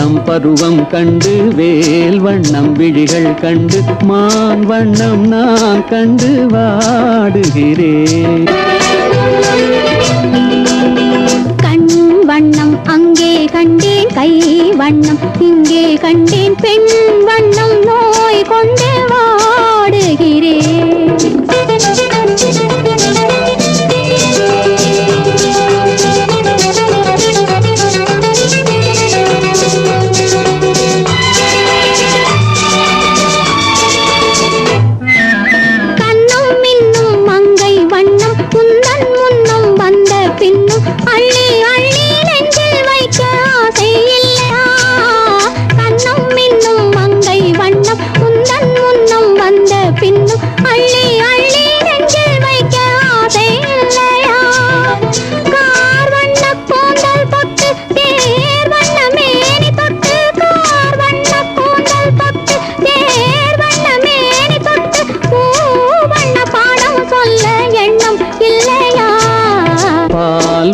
வண்ணம் பருவம் கண்டு வேல் வண்ணம் விழிகள் கண்டு மான் வண்ணம் நான் கண்டு வாடுகிறேன். கண் வண்ணம் அங்கே கண்டேன், கை வண்ணம் இங்கே கண்டேன், பெண் வண்ணம் நோய் கொண்டு வாடுகிறேன்.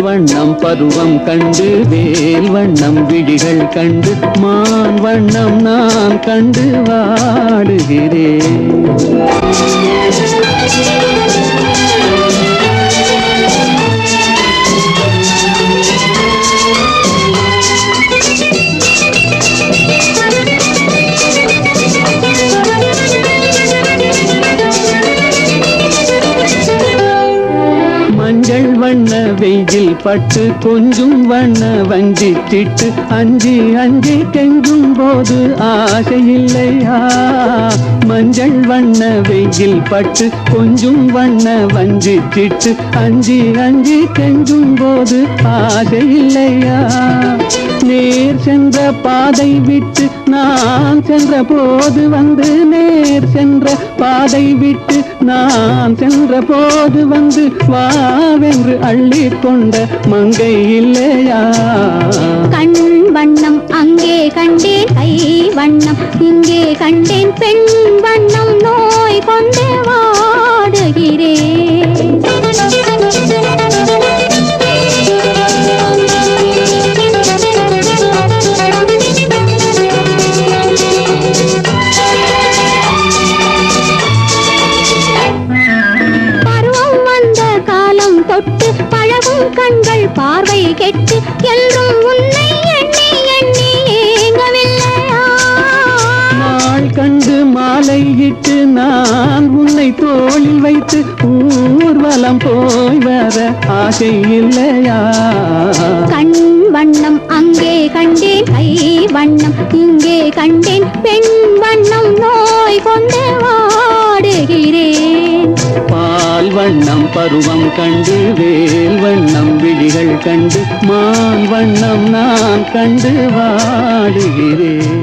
வண்ணம் பருவம் கண்டு வேல் வண்ணம் விழிகள் கண்டு மான் வண்ணம் நான் கண்டு வாடுகிறேன். மஞ்சள் வண்ண வெயில் பட்டு கொஞ்சம் வண்ண வஞ்சித்திட்டு அஞ்சி அஞ்சி கெஞ்சும் போது ஆசையில்லையா? மஞ்சள் வண்ண வெயில் பட்டு கொஞ்சம் வண்ண வஞ்சித்திட்டு அஞ்சி அஞ்சி கெஞ்சும் போது ஆசையில்லையா? நேர் சென்ற பாதை விட்டு நான் சென்ற போது வந்து நேர் சென்ற பாதை விட்டு நான் சென்ற போது வந்து வாவென்று அள்ளி கொண்ட மங்கை இல்லையா? கண் வண்ணம் அங்கே கண்டேன், கை வண்ணம் இங்கே கண்டேன், பெண் வண்ணம் நோய் கொண்டு வாடுகிறேன். பழகும் கண்கள் பார்வை கெட்டு என்றும் உன்னை எண்ணி எண்ணி ஏங்கவில்லையா? நாள் கண்டு மாலையிட்டு நான் உன்னை தோளில் வைத்து ஊர்வலம் போய் வர ஆசை இல்லையா? கண் வண்ணம் அங்கே கண்டேன், கை வண்ணம் இங்கே கண்டேன், பெண் வண்ணம் நோய் கொண்டு வாடுகிறேன். பால் வண்ணம் பருவம் கண்டு வேல் வண்ணம் விழிகள் கண்டு மான் வண்ணம் நான் கண்டு வாடுகிறேன்.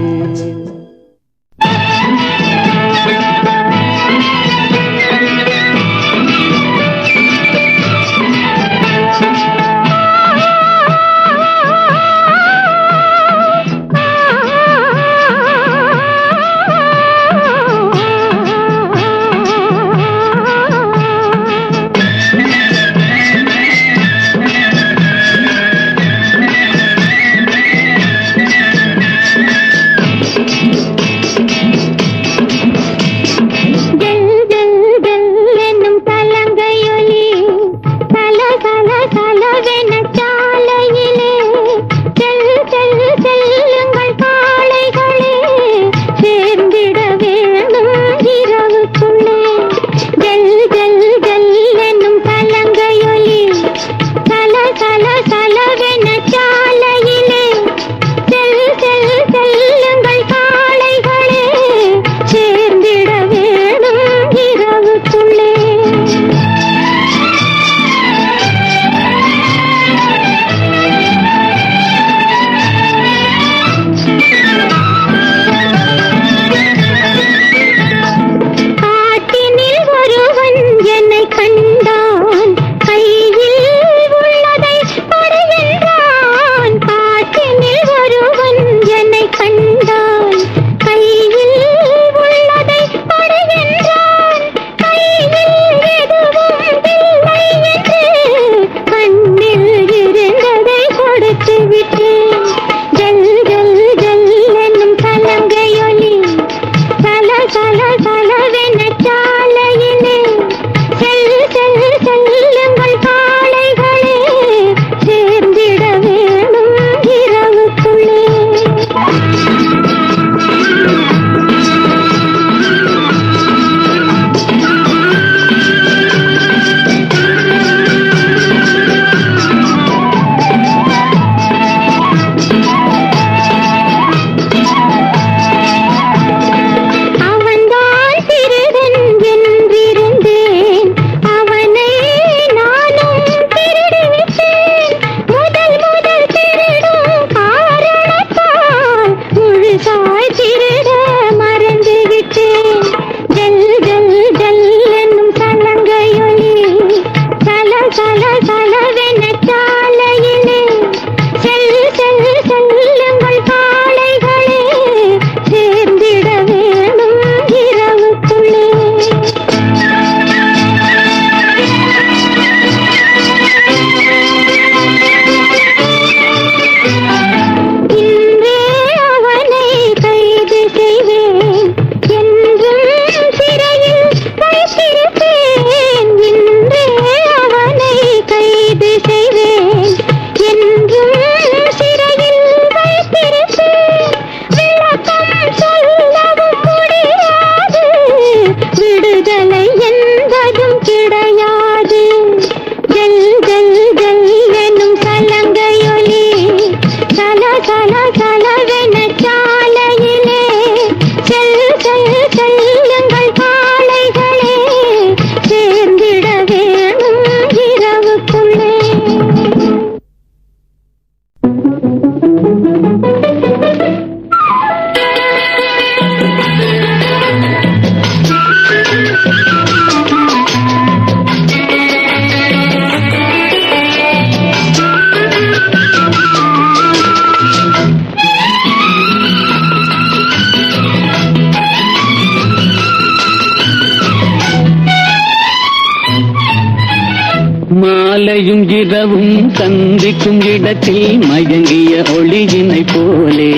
மாலையும் இரவும் சந்திக்கும் இடத்தில் மயங்கிய ஒளியினை போலே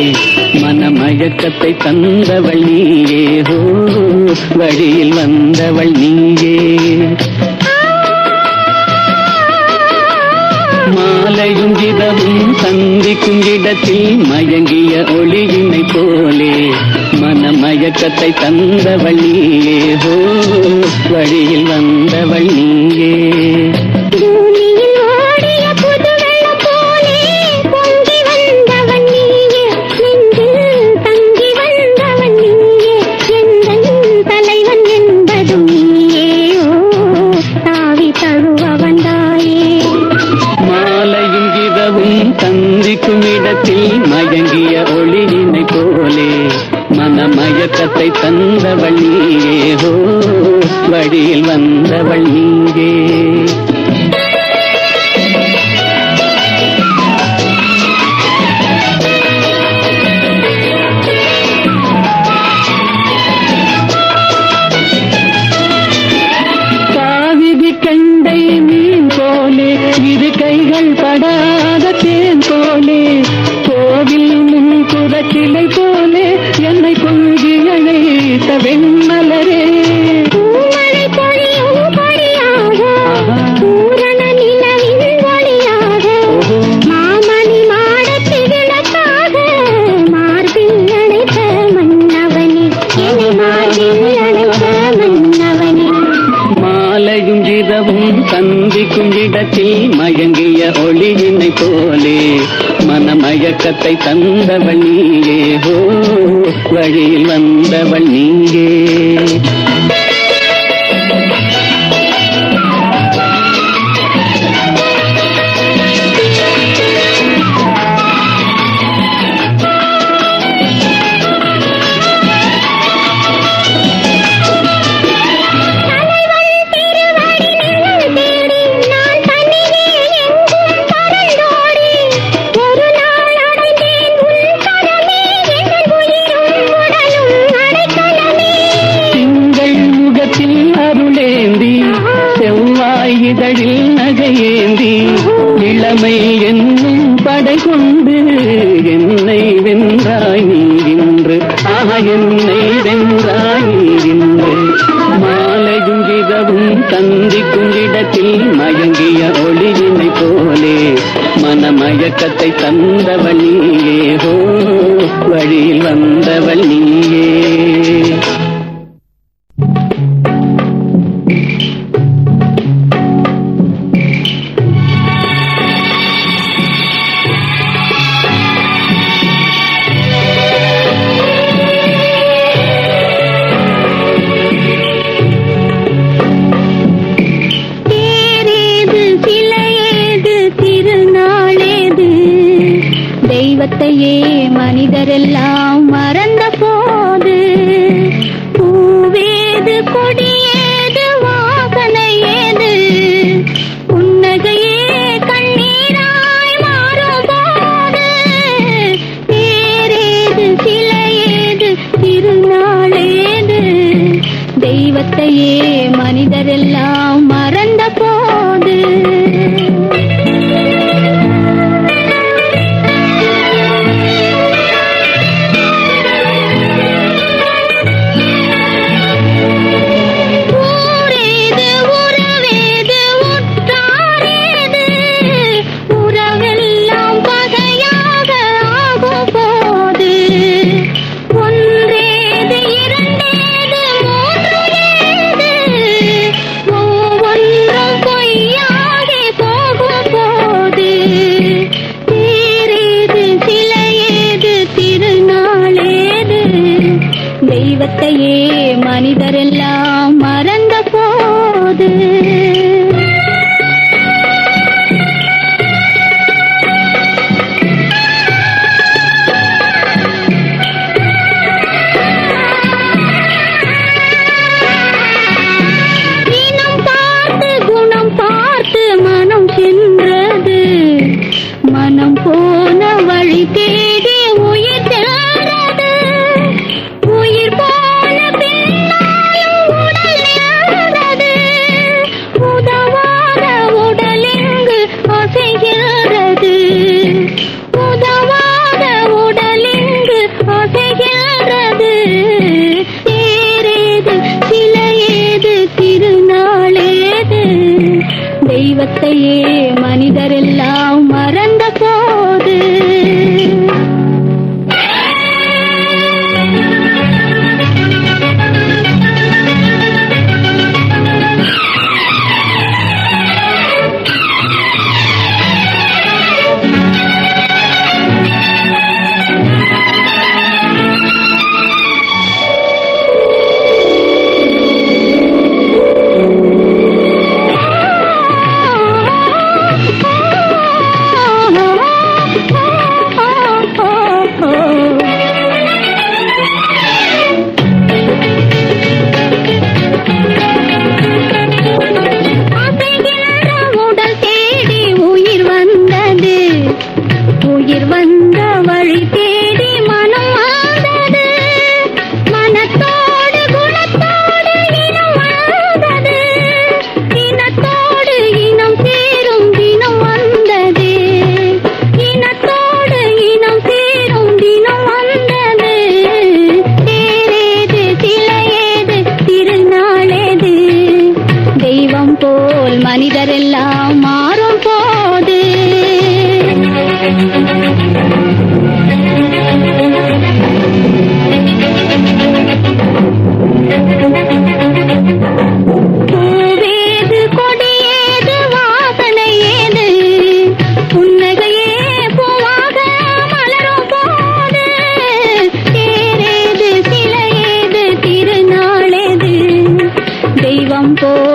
மனமயக்கத்தை தந்தவள் நீயே ஹோ வழியில் வந்தவள் நீயே. மாலையும் இரவும் சந்திக்கும் இடத்தில் மயங்கிய ஒளியினை போலே மனமயக்கத்தை தந்தவள் நீயே ஹோ வழியில் வந்தவள் நீயே. பூமியில் ஓடிய புது வெள்ளம் போலே பொங்கி வந்தவன் நீயே, நெஞ்சில் தங்கி வந்தவன் நீயே, எந்தன் தலைவன் என்பதும் நீயே, ஓ தாவி தழுவ வந்தாயே. மாலையும் இரவும் சந்திக்கும் இடத்தில் மயங்கிய ஒளியினை போலே மனமயக்கத்தை தந்தவள் நீயே ஹோ வழியில் வந்தவள் நீயே. காவிரி கண்டை மீன் போலே இரு கைகள் படாத தேன் போலே கோவில் முன் குரச்சிலை போலே என்னை கொள்கி அழைத்த வெண்மலரே. பூமழை பொழியும் பொழியாக, பூரண நிலவின் ஒளியாக, மாமணி மாடத்து விளக்காக, மார்பில் அணைத்த மன்னவனே, என்னை மார்பில் அணைத்த மன்னவனே. மாலையும் இரவும் சந்திக்கும் இடத்தில் மயங்கிய ஒளியினை போலே மனமயக்கத்தை தந்தவள் நீயே ஹோ வழியில் வந்தவள் நீயே. இதழில் நகையேந்தி இளமை என்னும் படை கொண்டு என்னை வென்றாய் நீ இன்று என்னை வென்றாய் நீ இன்று. மாலையும் இரவும் சந்திக்கும் இடத்தில் மயங்கிய ஒளியினை போலே மனமயக்கத்தை தந்தவள் நீயே ஹோ வழியில் வந்தவள் நீயே. தெய்வத்தையே மனிதரெல்லாம் மறந்த போது, பூவேது கொடியேது வாசனை ஏது, புன்னகையே கண்ணீராய் மாறும் போது, பேரேது சிலையேது திருநாளேது, தெய்வத்தையே மனிதரெல்லாம் மறந்த போது.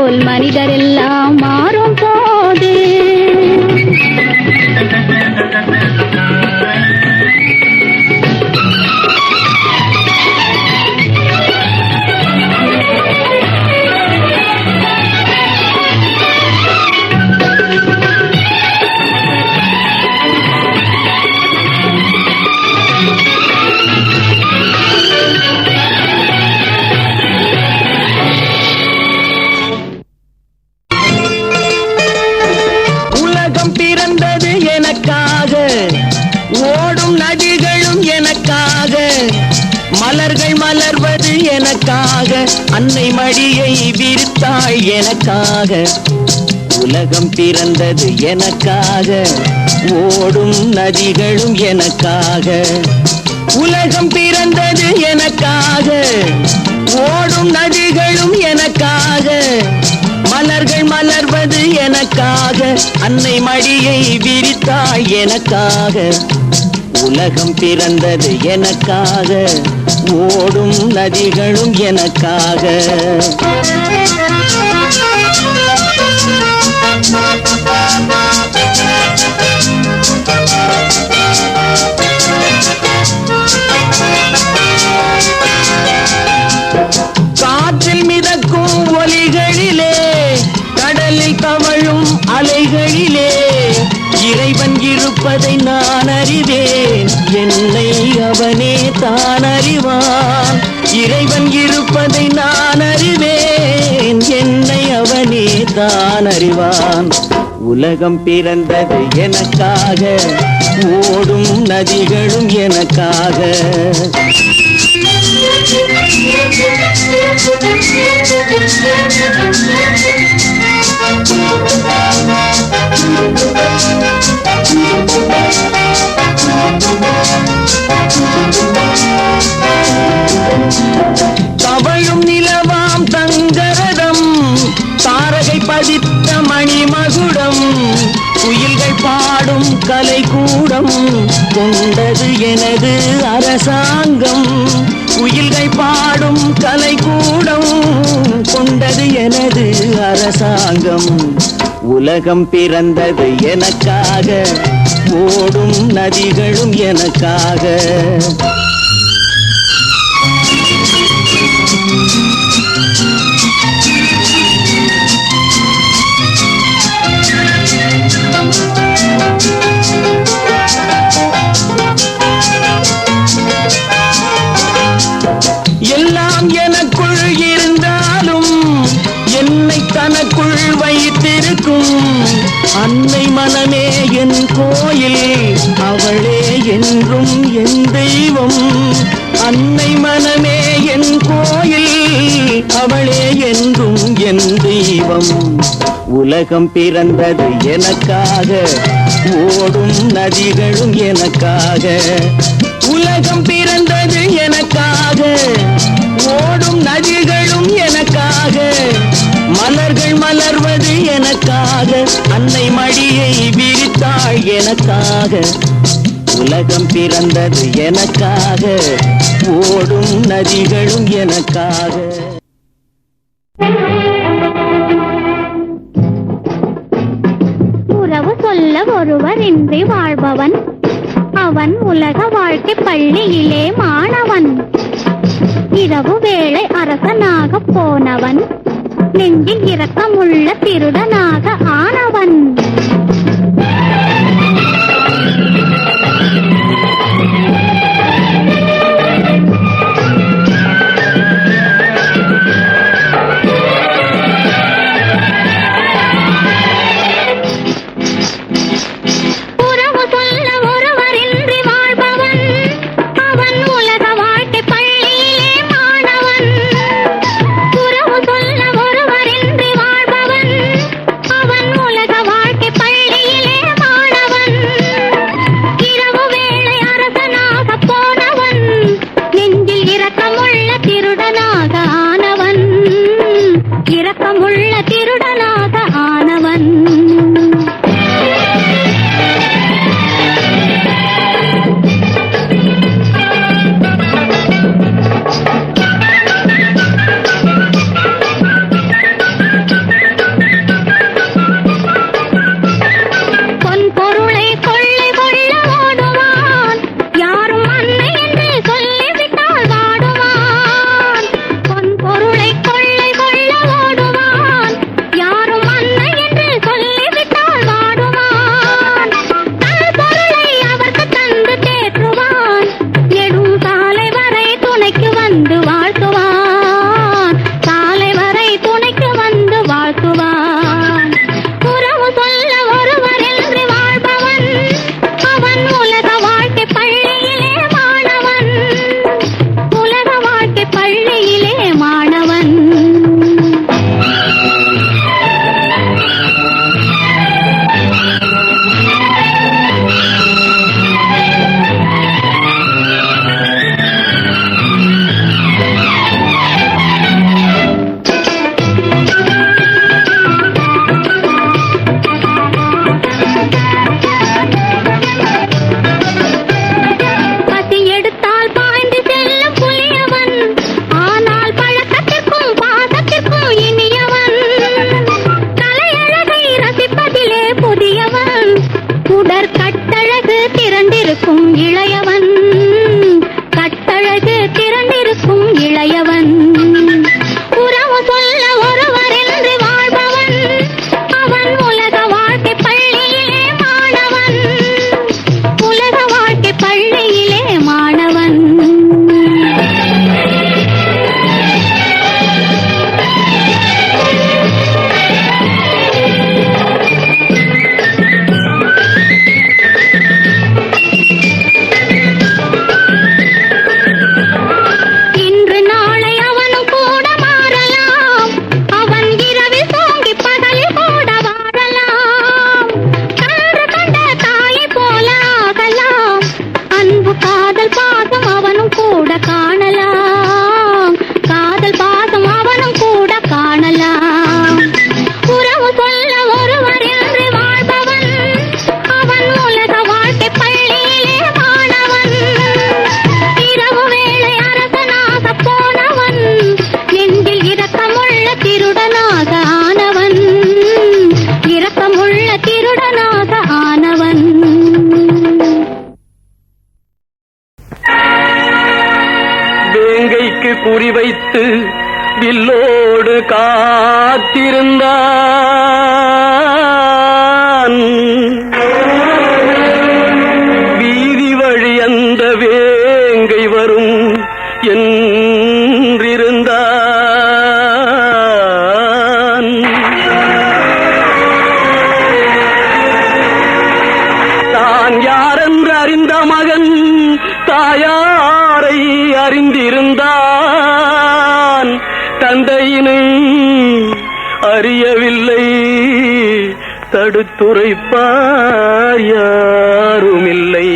போல் மனிதரெல்லாம் மாறும் போது ஓடும் நதிகளும் எனக்காக, மலர்கள் மலர்வது எனக்காக, அன்னை மடியை விரித்தாள் எனக்காக. உலகம் பிறந்தது எனக்காக, ஓடும் நதிகளும் எனக்காக. உலகம் பிறந்தது எனக்காக, ஓடும் நதிகளும் எனக்காக, மலர்கள் மலர்வது எனக்காக, அன்னை மடியை விரித்தாள் எனக்காக. உலகம் பிறந்தது எனக்காக, ஓடும் நதிகளும் எனக்காக. காற்றில் மிதக்கும் ஒலிகளிலே, கடலில் தவழும் அலைகளிலே, இறைவன் இருப்பதை நான் அறிவேன், என்னை அவனே தான் அறிவான். இறைவன் இருப்பதை நான் அறிவேன், என்னை அவனே தான் அறிவான். உலகம் பிறந்தது எனக்காக, ஓடும் நதிகளும் எனக்காக. தவழும் நிலவாம் தங்கரதம், தாரகை பதித்த மணிமகுடம், குயில்கள் பாடும் கலைக்கூடம், கொண்டது எனது அரசாங்கம். குயில்கள் பாடும் கலைக்கூடம், கொண்டது எனது அரசாங்கம். உலகம் பிறந்தது எனக்காக, ஓடும் நதிகளும் எனக்காக. எல்லாம் எனக்குள் இருந்தாலும் என்னை தனக்குள் வைத்திருக்கும் அன்னை மனமே என் கோயில், அவளே என்றும் என் தெய்வம். அன்னை மனமே என் கோயில், அவளே என்றும் என் தெய்வம். உலகம் பிறந்தது எனக்காக, ஓடும் நதிகளும் எனக்காக. உலகம் பிறந்தது எனக்காக, ஓடும் நதிகளும் எனக்காக, மலர்கள் மலர்வது எனக்காக, அன்னை மடியை விரித்தாள் எனக்காக. உலகம் பிறந்தது எனக்காக, ஓடும் நதிகளும் எனக்காக. உறவு சொல்ல ஒருவர் இன்றி வாழ்பவன், அவன் உலக வாழ்க்கை பள்ளியிலே மாணவன். இரவு வேளை அரசனாக போனவன், நெஞ்சில் இரக்கமுள்ள திருடனாக ஆனவன். உலக கண்ணுக்கு குறிவைத்து வில்லோடு காத்திருந்தான். வீதி வழி அந்த வேங்கை வரும் என்றிருந்தான். தான் யாரென்று அறிந்த மகன் தாயாரை அறிந்திருந்தான். தந்தையினை அறியவில்லை, தடுத்துரைப்பார் யாருமில்லை.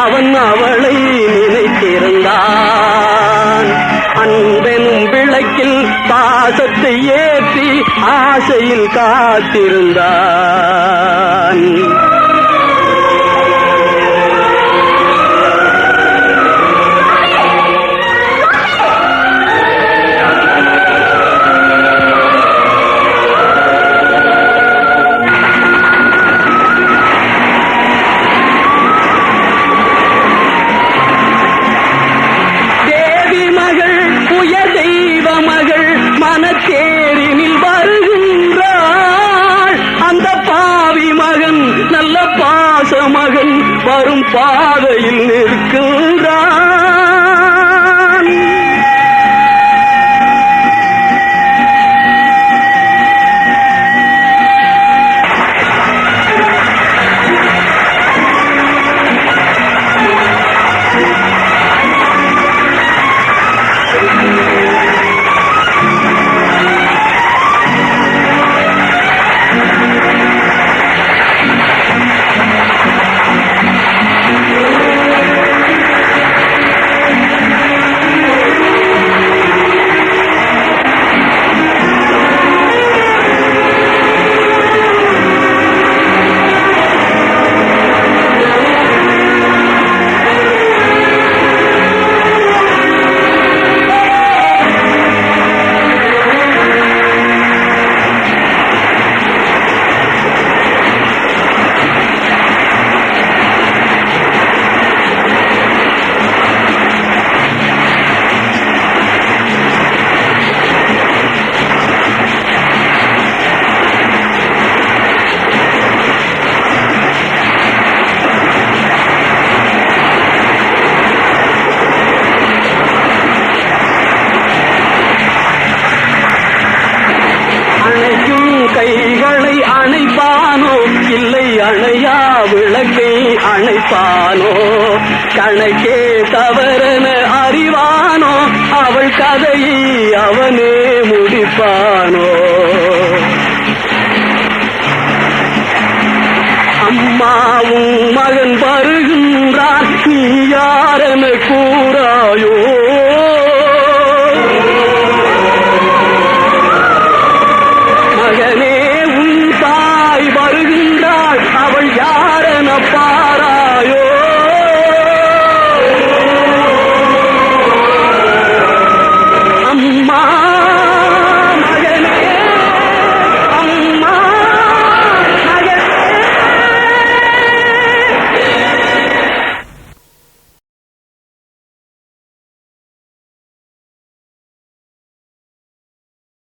அவன் அவளை நினைத்திருந்தான். அன்பெனும் விளக்கில் பாசத்தை ஏற்றி ஆசையில் காத்திருந்தான். தேரினில் வருகின்றாள் அந்த பாவி மகன், நல்ல பாச மகன் வரும் பாதையில் நிற்கின்றான். கைகளை அணைப்பானோ இல்லை அணையா விளக்கை அணைப்பானோ? கணக்கே தவறென அறிவானோ? அவள் கதையை அவனே முடிப்பானோ? அம்மாவும் மகன் வருகின்றான், நீ யாரென கூறாயோ? மகனே